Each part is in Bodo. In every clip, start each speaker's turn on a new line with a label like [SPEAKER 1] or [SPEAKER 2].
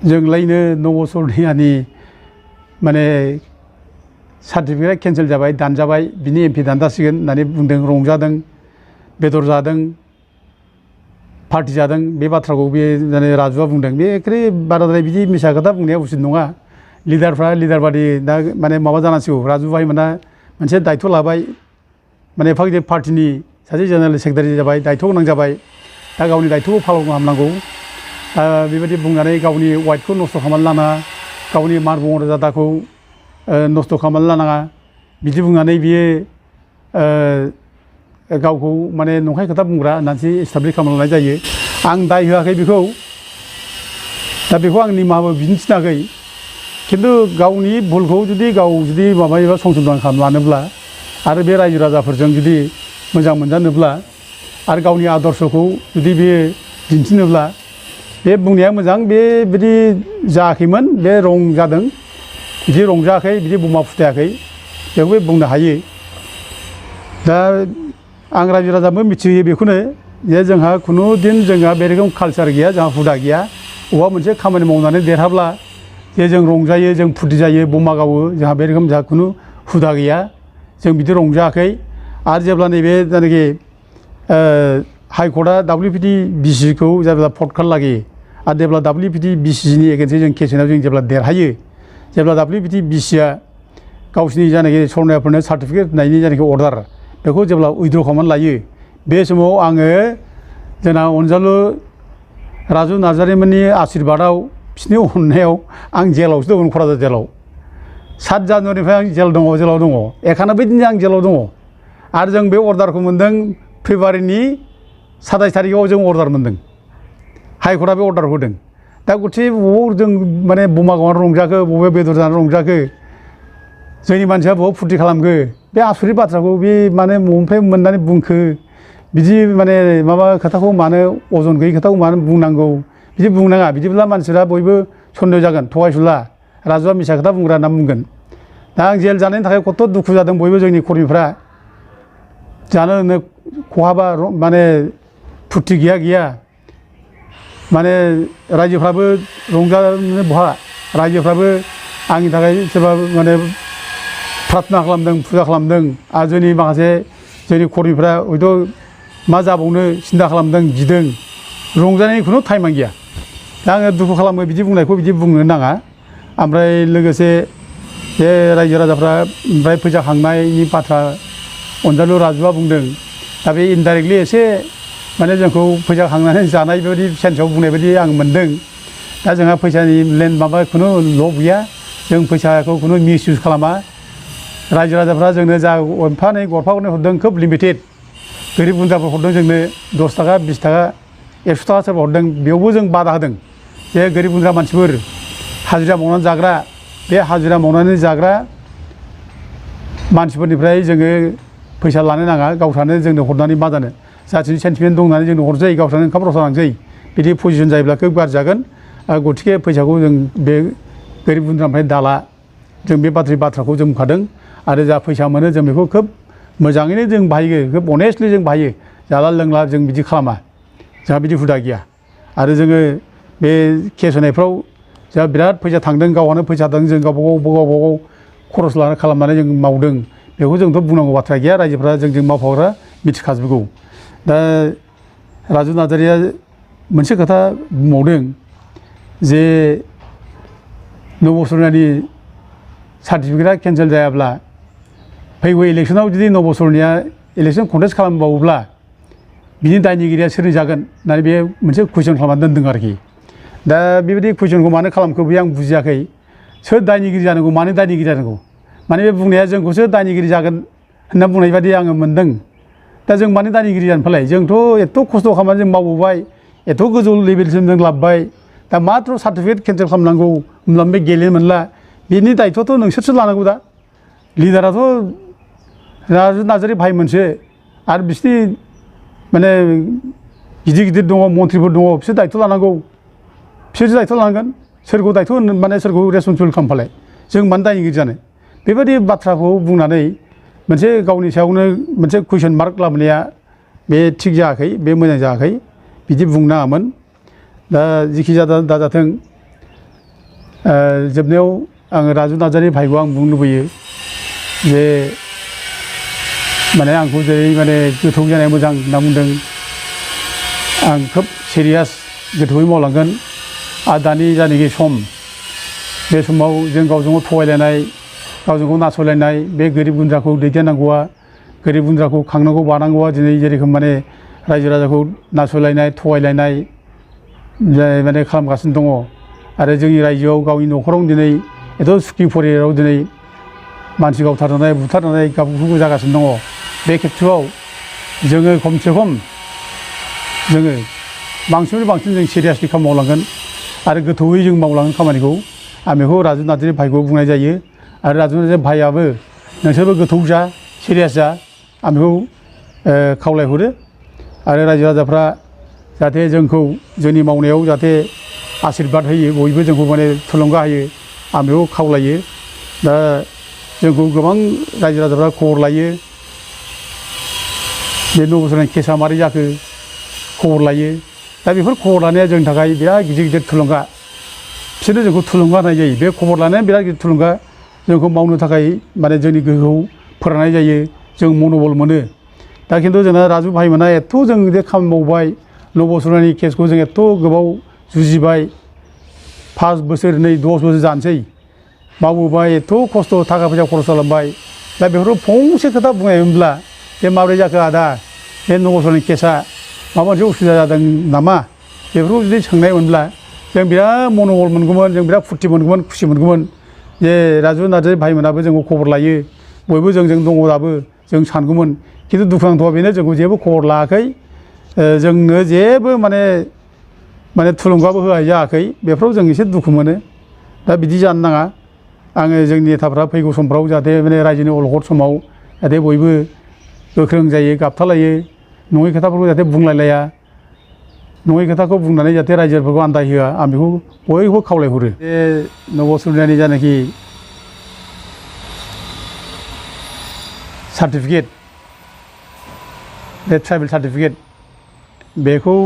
[SPEAKER 1] जोंलायनो नबसरनियानि माने सार्टिफिकेट केन्सेल जाबाय दानजाबाय बिनि एमपि दानजासिगोन होननानै बुंदों रंजादों बेदर जादों पार्टि जादों बे बाथ्राखौ बे माने राजुआ बुंदों बे एखे बाराद्राय बिदि मिसा खोथा बुंनाया उचित नङा लिडारफ्रा लिडार बादि दा माने माबा जानांसिगौ राजु भाइमोना मोनसे दायथ' लाबाय माने एफा गिदिर पार्टिनि सासे जेनेरेल सेक्रेटारि जाबाय दायथ' गोनां जाबाय दा गावनि दायथ'खौ खालामनांगौ बेबायदि बुंनानै गावनि वाइटखौ नस्थ' खालामनानै लानाङा गावनि मान मर्यादाखौ नस्थ' खालामनानै लानाङा बिदि बुंनानै बियो गावखौ माने नंखाय खोथा बुंग्रा होननानैसो एस्टाब्लिश खालामना लानाय जायो आं दाय होआखै बेखौ दा बेखौ आं निमाहाबो बिनो थिनाखै खिन्थु गावनि भुलखौ गाव जुदि माबायोबा संशोधन खालामना लानोब्ला आरो बे रायजो राजाफोरजों जुदि मोजां मोनजानोब्ला आरो गावनि आदर्शखौ जुदि बेयो दिन्थिनोब्ला बे बुंनाया मोजां बेबायदि जायाखैमोन बे रं जादों बिदि रंजायाखै बिदि बमा फुथायाखै बेखौ बुंनो हायो दा आं रायजो राजाबो मिथिहोयो बेखौनो जे जोंहा खुनु दिन जोंहा बे रोखोम कालचार गैया जोंहा हुदा गैया बबेबा मोनसे खामानि मावनानै देरहाब्ला जे जों रंजायो जों फुरथि जायो बमा गावो जोंहा बे रोखोम जोंहा खुनु हुदा गैया जों बिदि रंजायाखै आरो जेब्ला नैबे जायनाखि हाइकर्टआ WPT BCखौ जेब्ला पर्ट लागि आरो जेब्ला WPT BCनि एगेन्स्टै जों केस होनायाव जों जेब्ला देरहायो जेब्ला WPT BCआ गावसिनि जायनाखि सरनायाफोरनो सार्टिफिकेट होनायनि जायनाखि अर्डार बेखौ जेब्ला उइद्र खालामनानै लायो बे समाव आङो जोंना अनजालु राजु नार्जारिमोननि आशीर्बादाव बिसोरनि अननायाव आं जेलावसो दं क'क्राझार जेलाव 7 जानुवारिनिफ्राय आं जेलाव दङ 91 दिननि आं जेलाव दङ आरो जों बे अर्डारखौ मोन्दों फेब्रुवारिनि 27 थारिखआव जों अर्डार मोन्दों हाइकर्टआ बे अर्डार होदों दा गथे बबाव जों माने बमा गावनानै रंजाखो बबे बेदर जानानै रंजाखो जोंनि मानसिया बबाव फुरथि खालामखो बे आसरित बाथ्राखौ बे माने बबेनिफ्राय मोननानै बुंखो बिदि माने माबा खोथाखौ मानो अजन गैयै खोथाखौ मानो बुंनांगौ बिदि बुंनाङा बिदिब्ला मानसिफ्रा बयबो सन्देह जागोन थगायसुला राजुआ मिसा खोथा बुंग्रा होनना बुंगोन दा आं जेल जानायनि थाखाय खथ' दुखु जादों बयबो जोंनि कर्मिफ्रा जानो लोंनो खहाबा माने फुरथि गैया माने रायजोफ्राबो रंजानो बहा रायजोफ्राबो आंनि थाखाय सोरबा माने प्रार्थना खालामदों फुजा खालामदों आरो जोंनि माखासे जोंनि कर्मिफ्रा हयथ' मा जाबावनो सिन्था खालामदों गिदों रंजानायनि खुनु टाइमा गैया दा आङो दुखु खालामो बिदि बुंनायखौ बिदि बुंनो नाङा ओमफ्राय लोगोसे बे रायजो राजाफ्रा ओमफ्राय फैसा खांनायनि बाथ्रा अनजालु राजुआ बुंदों दा बे इनडाइरेक्टलि एसे माने जोंखौ फैसा खांनानै जानाय बेबायदि सेन्सआव बुंनाय बायदि आं मोन्दों दा जोंहा फैसानि माबा खुनु लब गैया जों फैसाखौ खुनु मिस इउज खालामा रायजो राजाफ्रा जोंनो जा एफा एनै गरफा गरनै हरदों खोब लिमिटेड गोरिब गुन्द्राफोर हरदों जोंनो 10 थाखा 20 थाखा 100 थाखा सोरबा हरदों बेयावबो जों बादा होदों जे गोरिब गुन्द्रा मानसिफोर हाजिरा मावनानै जाग्रा बे हाजिरा मावनानै जाग्रा मानसिफोरनिफ्राय जोङो फैसा लानो नाङा गावस्रानो जोंनो हरनानै मा जानो जाथिनि सेन्टिमेन्ट दं होननानै जोंनो हरसै गावस्रानो ओंखाम रसा लांसै बिदि पजिसन जायोब्ला खोब गाज्रि जागोन गथिखे फैसाखौ जों बे गोरिब गुन्द्रानिफ्राय दाला जों बे बाथ्राखौ जों बुंखादों आरो जा फैसा मोनो जों बेखौ खोब मोजाङैनो जों बाहायो खोब अनेस्टलि जों बाहायो जाला लोंला जों बिदि खालामा जोंहा बिदि हुदा गैया आरो जोङो बे केस होनायफ्राव जोंहा बिराद फैसा थांदों गावहानो फैसा दं जों गावबागाव खरस लानानै खालामनानै जों मावदों बेखौ जोंथ' बुंनांगौ बाथ्रा गैया रायजोफ्रा जोंजों मावफाग्रा मिथिखाजोबगौ दा राजु नार्जारिया मोनसे खोथा बुंबावदों जे नबसरनियानि सार्टिफिकेटआ केन्सेल जायाब्ला फैगौ इलेक्सनाव जुदि नबसरनिया इलेक्सन कन्टेस्ट खालामबावोब्ला बिनि दायनिगिरिया सोर जागोन होननानै बे मोनसे कुइसन खालामनानै दोनदों आरोखि दा बेबायदि कुइसनखौ मानो खालामखो बे आं बुजियाखै सोर दायनिगिरि जानांगौ मानो दायनिगिरि जानांगौ माने बे बुंनाया जोंखौसो दायनिगिरि जागोन होनना बुंनाय बादि आङो मोन्दों दा जों मानो दायनिगिरि जानो फालाय जोंथ' एथ' खस्थ' खालामनानै जों मावबोबाय एथ' गोजौ लेभेलसिम जों लाबोबाय दा माथ्र सार्टिफिकेट केन्सेल खालामनांगौ होमब्ला बे गेलेनो मोनला बिनि दायथ'थ' नोंसोरसो लानांगौ दा लिडाराथ' राजु नार्जारि भाइ मोनसे आरो बिसोरनि माने गिदिर दङ मन्थ्रिफोर दङ बिसोर दायथ' लानांगौ बिसोरसो दायथ' लानांगोन सोरखौ दायथ' माने सोरखौ रेसपन्सिबोल खालामफालाय जों मानो दायनिगिरि जानो बेबायदि बाथ्राखौ बुंनानै मोनसे गावनि सायावनो मोनसे कुइसन मार्क लाबोनाया बे थिग जायाखै बे मोजां जायाखै बिदि बुंनाङामोन दा जिखि दाजाथों जोबनायाव आङो राजु नार्जारि भाइखौ आं बुंनो लुबैयो जे माने आंखौ जेरै माने गोथौ जानाया मोजां होनना बुंदों आं खोब सिरियास गोथौयै मावलांगोन आरो दानि जानाखि सम बे समाव जों गावजों गाव थगायलायनाय गावजों गाव नासयलायनाय बे गोरिब गुन्द्राखौ दैदेननांगौआ गोरिब गुन्द्राखौ खांनांगौ बानांगौआ दिनै जेरोखोम माने रायजो राजाखौ नासयलायनाय थगायलायनाय माने खालामगासिनो दङ आरो जोंनि रायजोआव गावनि न'खरावनो दिनै एथ' सुखि परियाराव दिनै मानसि गावथारनाय बुथारनाय गावखौ जागासिनो दङ बे खेथ्रआव जोङो खमसे खम जोङो बांसिननिफ्राय बांसिन जों सिरियासलि खामानि मावलांगोन आरो गोथौयै जों मावलांगोन खामानिखौ आं बेखौ राजु नार्जारि भाइखौ बुंनाय जायो आरो राजु नार्जारि भाइआबो नोंसोरबो गोथौ जा सिरियास जा आं बेखौ खावलायहरो आरो रायजो राजाफ्रा जाहाथे जोंखौ जोंनि मावनायाव जाहाथे आशिर्बाद होयो बयबो जोंखौ माने थुलुंगा होयो आं बेखौ खावलायो दा जोंखौ गोबां रायजो राजाफ्रा खबर लायो बे नब'सरनानि केसा मारै जाखो खबर लायो दा बेफोर खबर लानाया जोंनि थाखाय बिराद गिदिर गिदिर थुलुंगा बिसोरनो जोंखौ थुलुंगा होनाय जायो बे खबर लानाया बिराद गिदिर थुलुंगा जोंखौ मावनो थाखाय माने जोंनि गोहोखौ फोरानाय जायो जों मनबल मोनो दा खिन्थु जोंना राजु भाइमोना एथ' जों बे खामानि मावबाय नब'सरनानि केसखौ जों एथ' गोबाव जुजिबाय 5 बोसोर नै 10 बोसोर जानोसै मावबोबाय एथ' खस्थ' थाखा फैसा खरस खालामबाय दा बेफोराव फंसे खोथा बुंनायमोनब्ला जे माबोरै जाखो आदा बे नब'सरनानि केसा माबा मोनसे उसुबिदा जादों नामा बेफोरखौ जुदि सोंनायमोनब्ला जों बिराद मनबल मोनगौमोन जों बिराद फुरथि मोनगौमोन खुसि मोनगौमोन जे राजु नार्जारि भाइमोनाबो जोंखौ खबर लायो बयबो जोंजों दङ दाबो जों सानगौमोन खिन्थु दुखुनांथावा बेनो जोंखौ जेबो खबर लायाखै जोंनो जेबो माने थुलुंगाबो होनाय जायाखै बेफोराव जों एसे दुखु मोनो दा बिदि जानो नाङा आङो जोंनि नेताफ्रा फैगौ समफ्राव जाहाथे माने रायजोनि अलखद समाव जाहाथे बयबो गोख्रों जायो गाबथालायो नङै खोथाफोरखौ जाहाथे बुंलायलाया नङै खोथाखौ बुंनानै जाहाथे रायजोफोरखौ आन्दाय होआ आं बेखौ बयबो खावलायहरो बे नब'सरनानि जानाखि सार्टिफिकेट बे ट्राइबेल सार्टिफिकेट बेखौ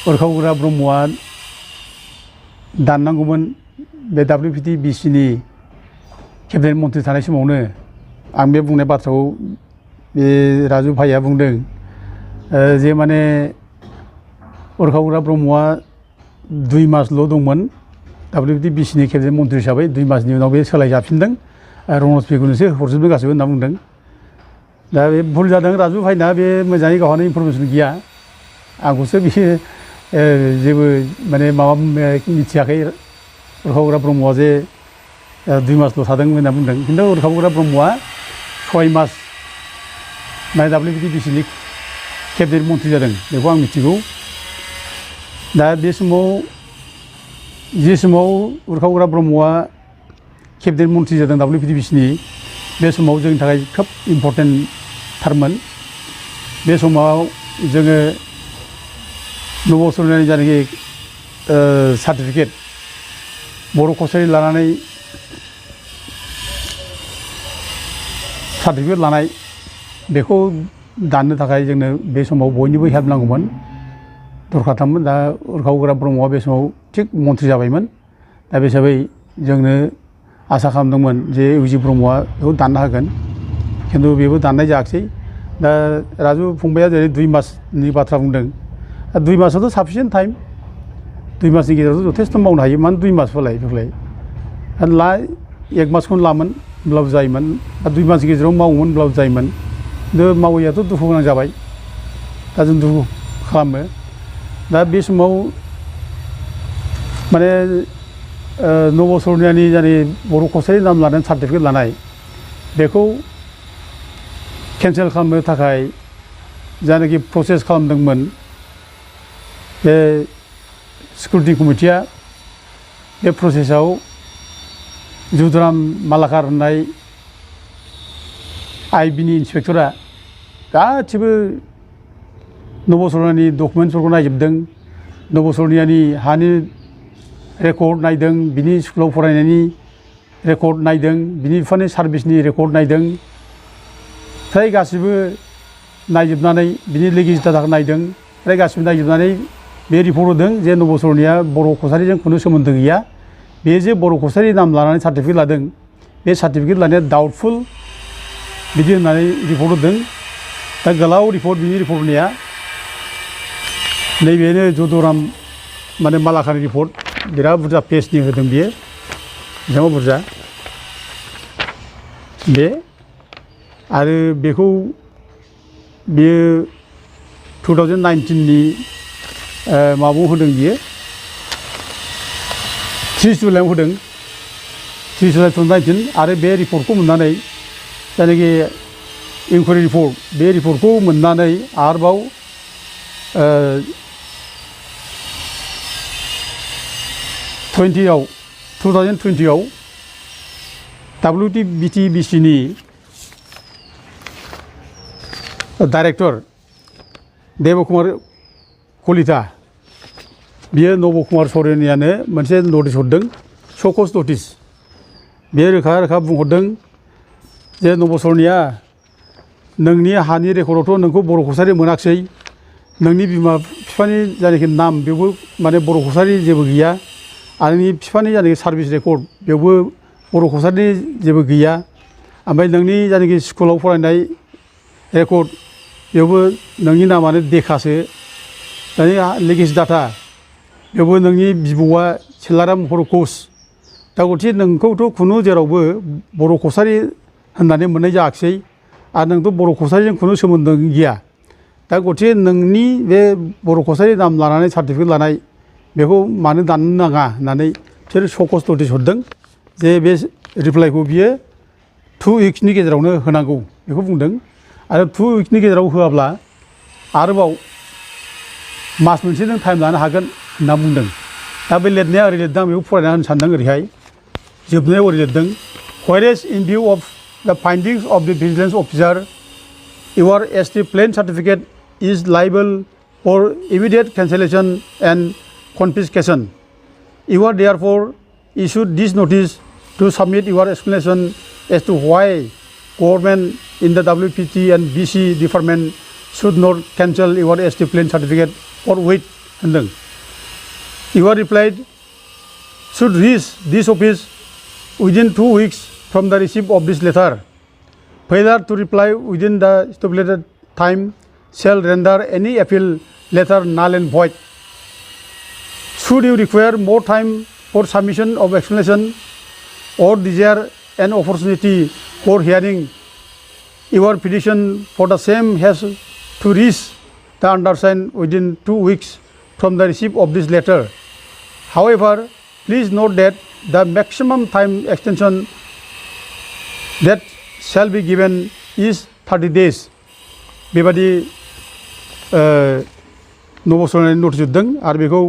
[SPEAKER 1] उरखावग्रा ब्रह्मआ दाननांगौमोन बे WPTBCनि केबिनेट मन्थ्रि थानाय समावनो आं बे बुंनाय बाथ्राखौ बे राजु भाइआ बुंदों जे माने उरखावग्रा ब्रह्मआ 2 मासल' दंमोन WPTBCनि केबिनेट मन्थ्रि हिसाबै 2 मासनि उनाव बे सोलायजाफिनदों रनज पेगुनोसो हरजोबदों गासैबो होनना बुंदों दा बे भुल जादों राजु भाइना बे मोजाङै गावहानो इनफरमेसन गैया आंखौसो बियो जेबो माने माबा मिथियाखै उरखावग्रा ब्रह्मआ जे 2 मासल' थादों होनना बुंदों खिन्थु उरखावग्रा ब्रह्मआ 6 मास माने WPTBCनि केबिनेट मन्थ्रि जादों बेखौ आं मिथिगौ दा बे समाव जे समाव उरखावग्रा ब्रह्मआ केबिनेट मन्थ्रि जादों WPTBCनि बे समाव जोंनि थाखाय खोब इम्पर्टेन्ट थारमोन बे समाव जोङो नब'सरनानि जानाखि सार्टिफिकेट बर' कसारि लानानै सार्टिफिकेट लानाय बेखौ दाननो थाखाय जोंनो बे समाव बयनिबो हेल्प नांगौमोन दरखारथारमोन दा उरखावग्रा ब्रह्मआ बे समाव थिग मन्थ्रि जाबायमोन दा बे हिसाबै जोंनो आसा खालामदोंमोन जे इउजि ब्रह्मआ बेखौ दाननो हागोन खिन्थु बेबो दाननाय जायाखिसै दा राजु फंबाया जेरै 2 मासनि बाथ्रा बुंदों 2 मासाथ' साफिसियेन्ट टाइम 2 मासनि गेजेरावथ' जथेस्थ' मावनो हायो मानो 2 मासफोरलाय बेफोरलाय ला 1 मासखौनो लामोन होनब्लाबो जायोमोन 2 मासनि गेजेराव मावोमोन होनब्लाबो जायोमोन खिन्थु मावैयाथ' दुखु गोनां जाबाय दा जों दुखु खालामो दा बे समाव माने नब'सरनानि जानि बर' कसारि नाम लानानै सार्टिफिकेट लानाय बेखौ केन्सेल खालामनो थाखाय जानाखि प्रसेस खालामदोंमोन बे सिकिउरिटि कमिटिया बे प्रसेसआव जुदराम मालाकार होननाय आइबिनि इन्सपेक्टरा गासिबो नब'सरनानि डकुमेन्ट्सफोरखौ नायजोबदों नब'सरनानि हानि रेकर्ड नायदों बिनि स्कुलाव फरायनायनि रेकर्ड नायदों बिनि बिफानि सार्भिसनि रेकर्ड नायदों फ्राय गासिबो नायजोबनानै बिनि लिगेसिटि डाटाखौ नायदों फ्राय गासिबो नायजोबनानै बे रिपर्ट होदों जे नब'सरनाया बर' कसारिजों खुनु सोमोन्दो गैया बे जे बर' कसारि नाम लानानै सार्टिफिकेट लादों बे सार्टिफिकेट लानाया डाउटफुल बिदि होननानै रिपर्ट होदों दा गोलाव रिपर्ट बिनि रिपर्ट होनाया नैबेनो जदुराम माने मालाखानि रिपर्ट बिराद बुरजा पेजनि होदों बियो बेसेबां बुरजा बे आरो बेखौ बियो 2019 नि माबायाव होदों बियो 30 जुलाइआव होदों 30 जुलाइ 2019 आरो बे रिपर्टखौ मोननानै जायनाखि इनकुवारि रिपर्ट बे रिपर्टखौ मोननानै आरोबाव 2020आव WTBC नि डाइरेक्टर देबकुमार कलिता बियो नब कुमार सरेनियानो मोनसे नटिस हरदों श'कज नटिस बे रोखा रोखा बुंहरदों जे नब सरेनिया नोंनि हानि रेकर्डआवथ' नोंखौ बर' कसारि मोनाखिसै नोंनि बिमा बिफानि जायनाखि नाम बेवबो माने बर' कसारि जेबो गैया आरो नोंनि बिफानि जायनाखि सार्भिस रेकर्ड बेवबो बर' कसारिनि जेबो गैया ओमफ्राय नोंनि जायनाखि स्कुलाव फरायनाय रेकर्ड बेवबो नोंनि नामानो देखासो दानि लिगेसि डाटा बेवबो नोंनि बिबौआ सेलाराम बर' कच दा गथिखे नोंखौथ' खुनु जेरावबो बर' कसारि होननानै मोननाय जायाखिसै आरो नोंथ' बर' कसारिजों खुनु सोमोन्दो गैया दा गथिखे नोंनि बे बर' कसारि नाम लानानै सार्टिफिकेट लानाय बेखौ मानो दाननो नाङा होननानै बिसोर श'कज नटिस हरदों जे बे रिप्लाइखौ बियो 2 उइक्सनि गेजेरावनो होनांगौ बेखौ बुंदों आरो 2 उइक्सनि गेजेराव होआब्ला आरोबाव मास मोनसे नों टाइम लानो हागोन होनना बुंदों दा बे लिरनाया ओरै लिरदों आं बेखौ फरायना होनो सानदों ओरैहाय जोबनायाव ओरै लिरदों व्हेरेज इन view of the findings of the vigilance officer your ST plain certificate is liable for immediate cancellation and confiscation. You are therefore issued this notice to submit your explanation as to why government in the WPT and BC department should not cancel your ST plain certificate or wait होनदों You are replied should reach this office within 2 weeks from the receipt of this letter. Failure to reply within the stipulated time shall render any appeal letter null and void. Should you require more time for submission of explanation or desire an opportunity for hearing your petition for the same has to reach the undersigned within 2 weeks from the receipt of this letter. However, please note that the maximum time extension that shall be given is 30 days. बेबादि नब सरेनियानो नटिस हरदों आरो बेखौ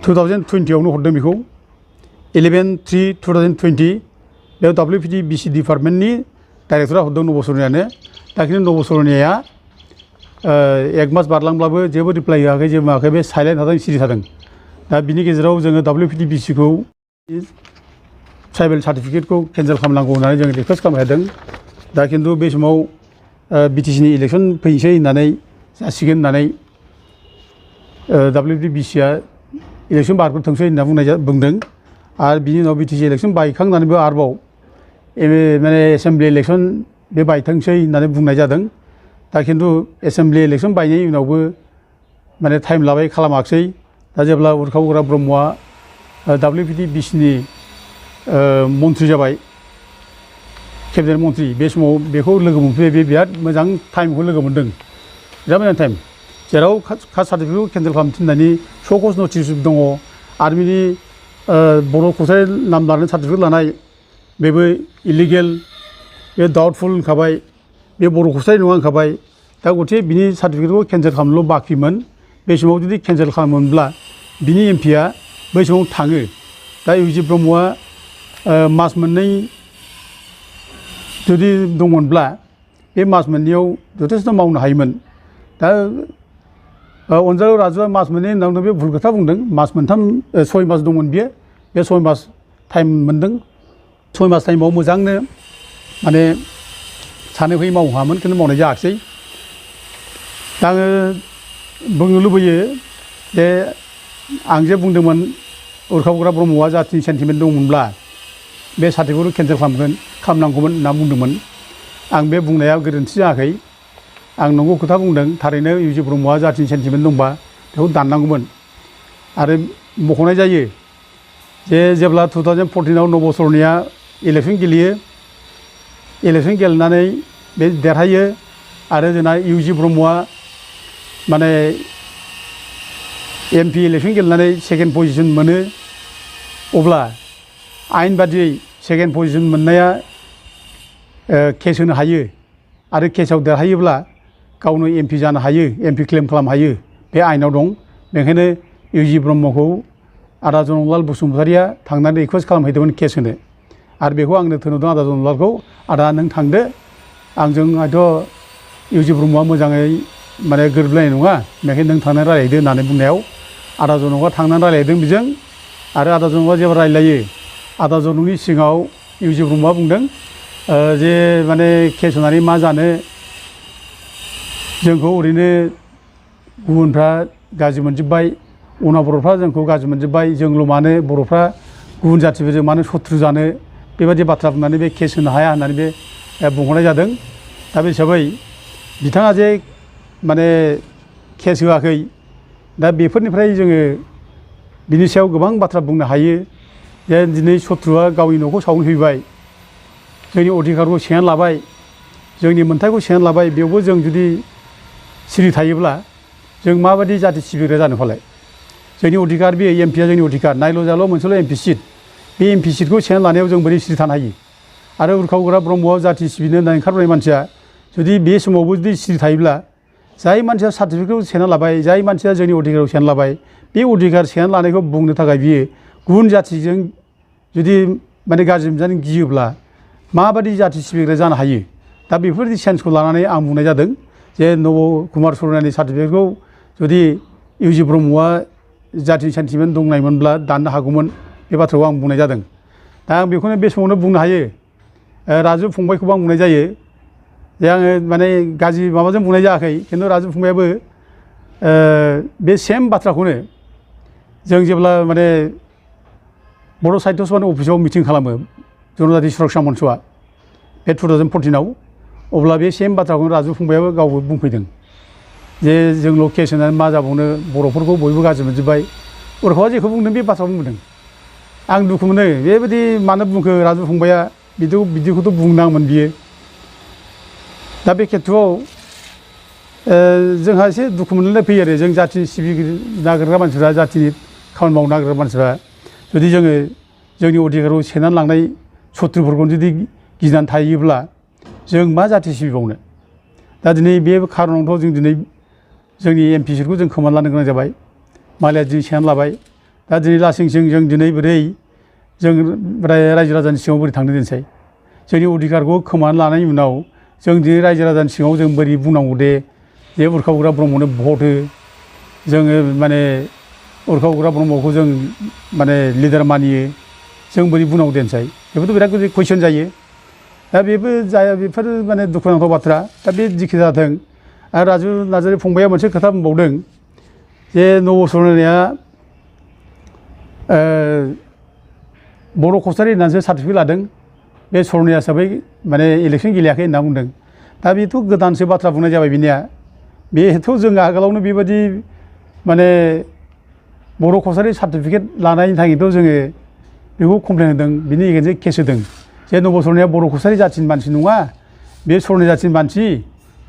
[SPEAKER 1] 2020आवनो हरदों बेखौ 11/3/2020 बेयाव WPT BC डिपार्टमेन्टनि डाइरेक्टरा हरदों नब सरेनियानो दा खिन्थु नब सरेनियाया 1 मास बारलांब्लाबो जेबो रिप्लाइ होआखै जेबो मायाखै बे साइलेन्ट थादों सिरि थादों दा बिनि गेजेराव जोङो WPT BCखौ ट्राइबेल सार्टिफिकेटखौ केन्सेल खालामनांगौ होननानै जों रिकुवेस्ट खालामबाय थादों दा खिन्थु बे समाव BTCनि इलेक्सन फैनोसै होननानै जासिगोन होननानै WPT BCआ इलेक्सन बारग'थोंसै होनना बुंदों आरो बिनि उनाव BTC इलेक्सन बायखांनानैबो आरोबाव माने एसेम्बलि इलेक्सन बे बायथोंसै होननानै बुंनाय जादों दा खिन्थु एसेम्बलि इलेक्सन बायनायनि उनावबो माने टाइम लाबाय खालामाखिसै दा जेब्ला उरखाव गोरा ब्रह्मआ WPT BCनि मन्थ्रि जाबाय केबिनेट मन्थ्रि बे समाव बेखौ लोगो मोनफैबाय बे बिराद मोजां टाइमखौ लोगो मोनदों बिराद मोजां टाइम जेराव कास्ट सार्टिफिकेटखौ केन्सेल खालामनो थिननायनि श'कज नटिस दङ आरो बिनि बर' कसारि नाम लानानै सार्टिफिकेट लानाय बेबो इलिगेल बे डाउटफुल होनखाबाय बे बर' कसारि नङा होनखाबाय दा गथिखे बिनि सार्टिफिकेटखौ केन्सेल खालामनोल' बाखिमोन बे समाव जुदि केन्सेल खालामोमोनब्ला बिनि एमपिआ बै समाव थाङो दा इउजि ब्रह्मआ मास मोननै जुदि दंमोनब्ला बे मास मोननैयाव जथेस्थ' मावनो हायोमोन दा अनजालु राजुआ मास मोननै होननानै बे भुल खोथा बुंदों मास मोनथाम 6 मास दंमोन बियो बे 6 मास टाइम मोनदों 6 मास टाइमाव मोजांनो माने सानै हयै मावनो हायामोन खिन्थु मावनाय जायाखिसै दा आङो बुंनो लुबैयो जे आं जे बुंदोंमोन उरखावग्रा ब्रह्मआ जातिनि सेन्टिमेन्ट दंमोनब्ला बे सार्टिफिकेटखौ केन्सेल खालामनांगौमोन होनना बुंदोंमोन। आं बे बुंनाया गोरोन्थि जायाखै। आं नंगौ खोथा बुंदों। थारैनो इउजि ब्रह्मआ जातिनि सेन्टिमेन्ट दंबा बेखौ दाननांगौमोन। आरो मख'नाय जायो जे जेब्ला 2014आव नब' सर'निया इलेक्सन गेलेयो, इलेक्सन गेलेनानै बे देरहायो आरो जोंना इउजि ब्रह्मआ माने एमपि इलेक्सन गेलेनानै सेकेन्ड पजिसन मोनो, अब्ला आयेन बादियै सेकेन्ड पजिसन मोननाया केस होनो हायो आरो केसआव देरहायोब्ला गावनो एमपि जानो हायो, एमपि क्लेम खालामनो हायो, बे आयेनाव दं। बेनिखायनो इउजि ब्रह्मखौ आदा जनरलाल बसुमतारिया थांनानै रिकुवेस्ट खालामहैदोंमोन केस होनो। आरो बेखौ आंनो थिनहरदों आदा जनरलालखौ, आदा नों थांदो, आंजों हयथ' इउजि ब्रह्मआ मोजाङै माने गोरोबलायनाय नङा, बेनिखायनो नों थांनानै रायलायदो होननानै बुंनायाव आदा जनरला थांनानै रायलायदों बेजों। आरो आदा जनरला जेब्ला रायलायो, आदा जनरलनि सिगाङाव इउजि ब्रह्मआ बुंदों जे माने केस होनानै मा जानो, जोंखौ ओरैनो गुबुनफ्रा गाज्रि मोनजोब्बाय, उनाव बर'फ्रा जोंखौ गाज्रि मोनजोब्बाय, जोंल' मानो बर'फ्रा गुबुन जाथिफोरजों मानो सथ्रु जानो, बेबायदि बाथ्रा बुंनानै बे केस होनो हाया होननानै बे बुंहरनाय जादों। दा बे हिसाबै बिथाङा जे माने केस होआखै, दा बेफोरनिफ्राय जोङो बिनि सायाव गोबां बाथ्रा बुंनो हायो जे दिनै सथ्रुआ गावनि न'खौ सावनो फैबाय, जोंनि अधिकारखौ सेनानै लाबाय, जोंनि मोन्थायखौ सेनानै लाबाय। बेयावबो जों जुदि सिरि थायोब्ला जों माबायदि जाथि सिबिग्रा जानो फालाय? जोंनि अधिकार, बे एमपिआ जोंनि अधिकार, नायल' जाल' मोनसेल' एमपि सिट, बे एमपि सिटखौ सेनानै लानायाव जों बोरै सिरि थानो हायो? आरो उरखावग्रा ब्रह्मआव जाथि सिबिनो होनना ओंखारबोनाय मानसिया जुदि बे समावबो जुदि सिरि थायोब्ला, जाय मानसिया सार्टिफिकेटखौ सेनानै लाबाय, जाय मानसिया जोंनि अधिकारखौ सेनानै लाबाय, बे अधिकार सेनानै लानायखौ बुंनो थाखाय बियो गुबुन जाथिजों जुदि माने गाज्रि मोनजानो गियोब्ला माबायदि जाथि सिबिग्रा जानो हायो? दा बेफोरबायदि सेन्सखौ लानानै आं बुंनाय जादों जे नब' कुमार सर'नानि सार्टिफिकेटखौ जुदि इउजि ब्रह्मआ जातिनि सेन्टिमेन्ट दंनायमोनब्ला दाननो हागौमोन, बे बाथ्राखौ आं बुंनाय जादों। दा आं बेखौनो बे समावनो बुंनो हायो, राजु फंबायखौबो आं बुंनाय जायो जे आङो माने गाज्रि माबाजों बुंनाय जायाखै, खिन्थु राजु फंबायाबो बे सेम बाथ्राखौनो जों जेब्ला माने बर' साहित्य सभानि अफिसाव मिटिं खालामो जनजाति सुरक्षा मन्चआ बे 2014आव, अब्ला बे सेम बाथ्राखौनो राजु फंबायाबो गावबो बुंफैदों जे जोंल' केस होनानै मा जाबावनो, बर'फोरखौ बयबो गाज्रि मोनजोब्बाय। उरखावा जेखौ बुंदों बे बाथ्राखौ बुंदों। आं दुखु मोनो बेबायदि मानो बुंखो राजु फंबाया, बिदिखौथ' बुंनाङामोन बियो। दा बे खेथ्रआव जोंहा एसे दुखु मोनलायनाय फैयो आरो, जों जाथि सिबिनो नागिरग्रा मानसिफ्रा, जाथिनि खामानि मावनो नागिरग्रा मानसिफ्रा जुदि जोङो जोंनि अधिकारखौ सेनानै लांनाय सथ्रुफोरखौ जुदि गिनानै थायोब्ला जों मा जाथि सिबिबावनो? दा दिनै बे खारनावथ' जों दिनै जोंनि एमपि सिटखौ जों खोमाना लानो गोनां जाबाय, मालाया दिनै सेनानै लाबाय। दा दिनै लासिंसिं जों दिनै बोरै जों रायजो राजानि सिगाङाव बोरै थांनो दोनसै? जोंनि अधिकारखौ खोमानानै लानायनि उनाव जों दिनै रायजो राजानि सिगाङाव जों बोरै बुंनांगौ दे जे उरखावग्रा ब्रह्मनो भट हो, जोङो माने उरखावग्रा ब्रह्मखौ जों माने लिडार मानियो, जों बोरै बुंनांगौ दोनसै? बेफोरथ' बिराद गिदिर कुइसन जायो। दा बेबो जाया, बेफोर माने दुखुनांथाव बाथ्रा। दा बे जिखि जाथों, आरो राजु नार्जारि फंबाया मोनसे खोथा बुंबावदों जे नब' सर'नाया बर' कसारि होननानैसो सार्टिफिकेट लादों, बे सर'निया हिसाबै माने इलेक्सन गेलेयाखै होनना बुंदों। दा बेथ' गोदानसो बाथ्रा बुंनाय जाबाय बिनिया। बेथ' जों आगोलावनो बेबायदि माने बर' कसारि सार्टिफिकेट लानायनि थाखायथ' जोङो बेखौ कमप्लेन होदों, बिनि एगेन्स्टै केस होदों जे नब' सर'नाया बर' कसारि जाथिनि मानसि नङा, बे सर'नि जाथिनि मानसि,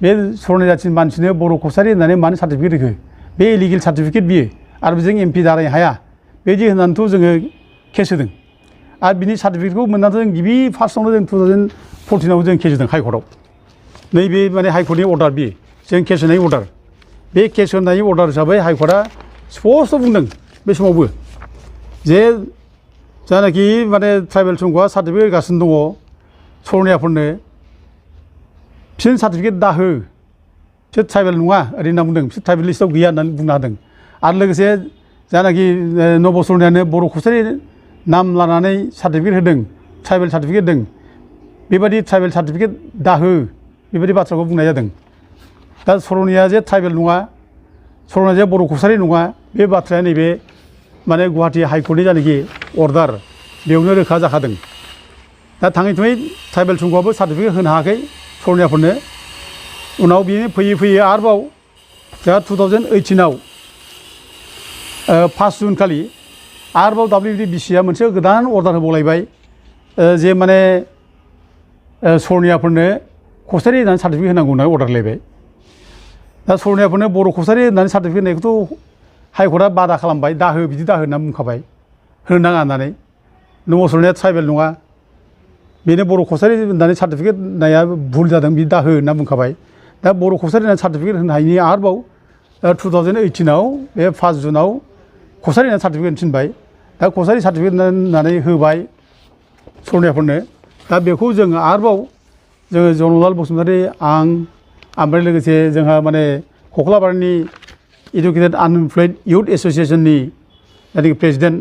[SPEAKER 1] बे सर'नि जाथिनि मानसिनो बर' कसारि होननानै मानो सार्टिफिकेट होखो? बे इलिगेल सार्टिफिकेट बियो, आरो बेजों एमपि जानो हाया, बेदि होननानैथ' जोङो केस होदों। आरो बिनि सार्टिफिकेटखौ मोननानैथ' जों गिबि फार्स्टआवनो जों 2014आव जों केस होदों हाइकर्टआव। नैबे माने हाइकर्टनि अर्डार बियो, जों केस होनाय अर्डार। बे केस होनाय अर्डार हिसाबै हाइकर्टआ स्पस्ट' बुंदों बे समावबो जे जानाखि माने ट्राइबेल संघआ सार्टिफिकेट होगासिनो दङ सर'नियाफोरनो, बिसोरनो सार्टिफिकेट दाहो, बिसोर ट्राइबेल नङा ओरै होनना बुंदों, बिसोर ट्राइबेल लिस्टआव गैया होननानै बुंनो हादों। आरो लोगोसे जानाखि नब' सर'नियानो बर' कसारि नाम लानानै सार्टिफिकेट होदों, ट्राइबेल सार्टिफिकेट होदों, बेबायदि ट्राइबेल सार्टिफिकेट दाहो, बेबायदि बाथ्राखौ बुंनाय जादों। दा सर'निया जे ट्राइबेल नङा, सर'निया जे बर' कसारि नङा, बे बाथ्राया नैबे माने गुवाहाटी हाइकर्टनि जायनाखि अर्डार बेयावनो रोखा जाखादों दा थाङै थुङै ट्राइबेल संघआबो सार्टिफिकेट होनो हायाखै सरनियाफोरनो उनाव बिनो फैयै फैयै आरोबाव जोंहा 2018आव 5 जुन खालि आरोबाव WPTBCआ मोनसे गोदान अर्डार होबावलायबाय जे माने सरनियाफोरनो कसारि होनानै सार्टिफिकेट होनांगौ होननानै अर्डार लायबाय दा सरनियाफोरनो बर' कसारि होननानै सार्टिफिकेट होनायखौथ' हाइकर्टआ बादा खालामबाय दाहो बिदि दाहो होनना बुंखाबाय होनो नाङा होननानै नों असमिया ट्राइबेल नङा बेनो बर' कसारि होननानै सार्टिफिकेट होनाया भुल जादों बिदि दाहो होनना बुंखाबाय दा बर' कसारि होननानै सार्टिफिकेट होनो हायिनि आरोबाव 2018आव बे 5 जुनाव कसारि होननानै सार्टिफिकेट थिनबाय दा कसारि सार्टिफिकेट होननानै होबाय सरनियाफोरनो दा बेखौ जोङो आरोबाव जोङो जनलाल बसुमतारी आं ओमफ्राय लोगोसे जोंहा माने कख्लाबारनि इडुकेटेड आनएमप्लयड इउथ एस'सिएशननि जायनाखि प्रेसिडेन्ट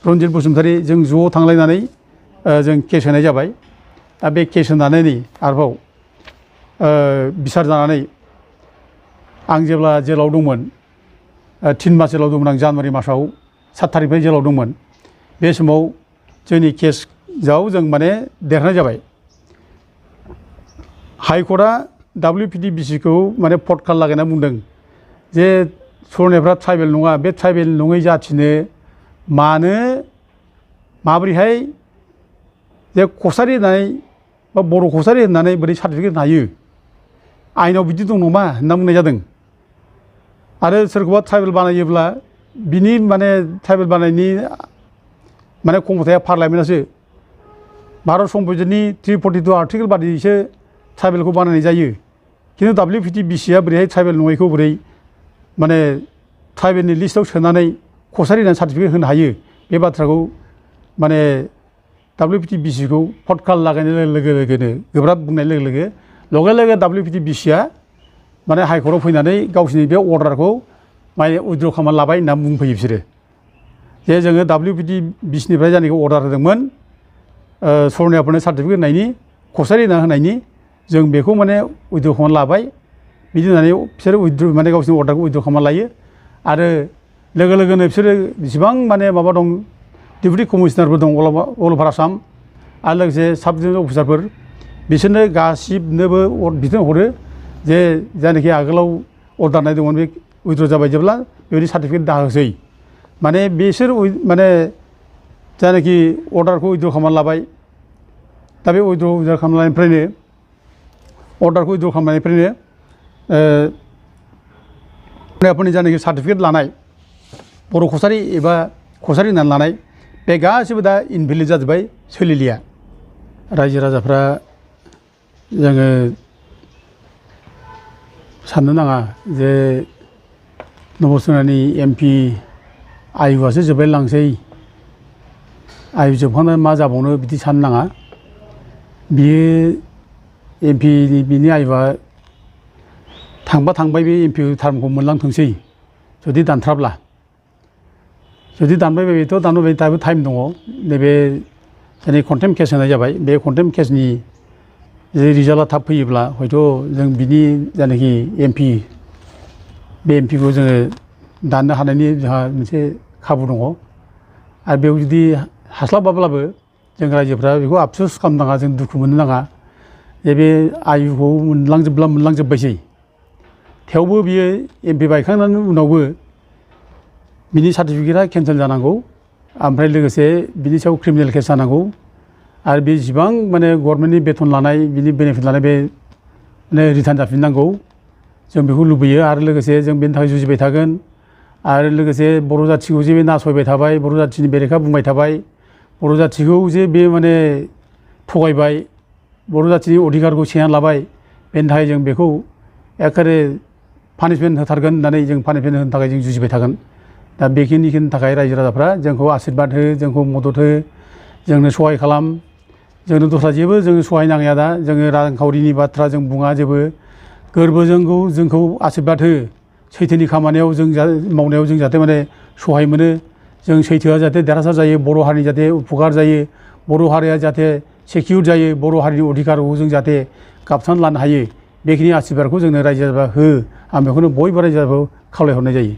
[SPEAKER 1] रन्जित बसुमतारी जों ज' थांलायनानै जों केस होनाय जाबाय दा बे केस होनानै आरोबाव बिसार जानानै आं जेब्ला जेलाव दंमोन 3 मास जेलाव दंमोन आं जानुवारि मासाव 7 थारिखनिफ्राय जेलाव दंमोन बे समाव जोंनि केसआव जों माने देरहानाय जाबाय हाइकर्टआ WPTBCखौ माने पडकास्ट लागायना बुंदों जे सरनियाफ्रा ट्राइबेल नङा बे ट्राइबेल नङै जाथिनो माबोरैहाय जे कसारि होननानै बा बर' कसारि होननानै बोरै सार्टिफिकेट होनो हायो आइनाव बिदि दं नामा होनना बुंनाय जादों आरो सोरखौबा ट्राइबेल बानायोब्ला बिनि माने ट्राइबेल बानायनि माने क्षमताया पार्लामेन्टआसो भारत संबिजितनि 342 आर्टिकेल बादिसो ट्राइबेलखौ बानायनाय जायो खिन्थु WPTBCआ बोरैहाय ट्राइबेल नङैखौ बोरै माने ट्राइबेलनि लिस्टआव सोनानै कसारि होननानै सार्टिफिकेट होनो हायो बे बाथ्राखौ माने WPTBCखौ पडकास्ट लागायनाय लोगो लोगोनो गोब्राब बुंनाय लोगो लोगो WPTBCआ माने हाइकर्टआव फैनानै गावसिनि बे अर्डारखौ माने उइथड्र खालामना लाबाय होनना बुंफैयो बिसोरो जे जोङो WPTBCनिफ्राय जायनाखि अर्डार होदोंमोन सरनियाफोरनो सार्टिफिकेट होनायनि कसारि होना होनायनि जों बेखौ माने उइथड्र खालामना लाबाय बिदि होननानै बिसोरो माने गावसिनि अर्डारखौ उइथड्र खालामना लायो आरो लोगो लोगोनो बिसोरो बेसेबां माने माबा दं डिप्युटि कमिशनारफोर दं अल अभार आसाम आरो लोगोसे साब डिभिजनेल अफिसारफोर बिसोरनो गासिबनोबो बिथोन हरो जे जायनाखि आगोलाव अर्डार होनाय दंमोन बे उइथड्र जाबाय जेब्ला बेबायदि सार्टिफिकेट दाहोसै माने बिसोर माने जायनाखि अर्डारखौ उइथड्र खालामना लाबाय दा बे उइथड्र खालामनायनिफ्रायनो अर्डारखौ उइथड्र खालामनायनिफ्रायनो सरनियाफोरनि जायनाखि सार्टिफिकेट लानाय बर' कसारि एबा कसारि होननानै लानाय बे गासिबो दा इनभेलिड जाजोब्बाय सोलिलिया रायजो राजाफ्रा जोङो साननो नाङा जे नबसोरानि MP आयुआसो जोबलायलांसै आयु जोबखांनानै मा जाबावनो बिदि साननो नाङा बियो MP बिनि आयुआ थांबा थांबाय बे MP टार्मखौ मोनलांथोंसै जुदि दानथ्राब्ला जुदि दानबाय बेथ' दानबाय दाबो टाइम दङ नैबे जोंनि कन्टेम्प केस होनाय जाबाय बे कन्टेम्प केसनि जे रिजाल्टआ थाब फैयोब्ला हयथ' जों बिनि जायनाखि MP बे MPखौ जोङो दाननो हानायनि जोंहा मोनसे खाबु दङ आरो बेयाव जुदि हास्लाबाब्लाबो जों रायजोफ्रा बेखौ आफसुस खालामनो नाङा जों दुखु मोननो नाङा जे बे आयुखौ मोनलांजोब्बायसै थेवबो बियो MP बायखांनायनि उनावबो बिनि सार्टिफिकेटआ केन्सेल जानांगौ ओमफ्राय लोगोसे बिनि सायाव क्रिमिनेल केस जानांगौ आरो बे जिबां माने गभर्नमेन्टनि बेथन लानाय बिनि बेनिफिट लानाय बे माने रिटार्न जाफिननांगौ जों बेखौ लुबैयो आरो लोगोसे जों बेनि थाखाय जुजिबाय थागोन आरो लोगोसे बर' जाथिखौ जे बे नासयबाय थाबाय बर' जाथिनि बेरेखा बुंबाय थाबाय बर' जाथिखौ जे बे माने थगायबाय बर' जाथिनि अधिकारखौ सेना लाबाय बेनि थाखाय जों बेखौ एखेबारे पानिशमेन्ट होथारगोन होननानै जों पानिशमेन्ट होनो थाखाय जों जुजिबाय थागोन दा बेखिनिनि थाखाय रायजो राजाफ्रा जोंखौ आशीर्बाद हो जोंखौ मदद हो जोंनो सहाय खालाम जोंनो दस्रा जेबो जोङो सहाय नांया दा जोङो रांखावरिनि बाथ्रा जों बुङा जेबो गोरबोजोंखौ जोंखौ आशीर्बाद हो सैथोनि खामानियाव जों मावनायाव जों जाहाथे माने सहाय मोनो जों सैथोआ जाहाथे देरहासार जायो बर' हारिनि जाहाथे उपकार जायो बर' हारिया जाहाथे सिकिउर जायो बर' हारिनि अधिकारखौ जों जाहाथे गाबथानानै लानो हायो बेखिनि आशीर्बादखौ जोंनो रायजो राजाफ्रा हो आं बेखौनो बयबो रायजो राजाखौ खावलायहरनाय जायो।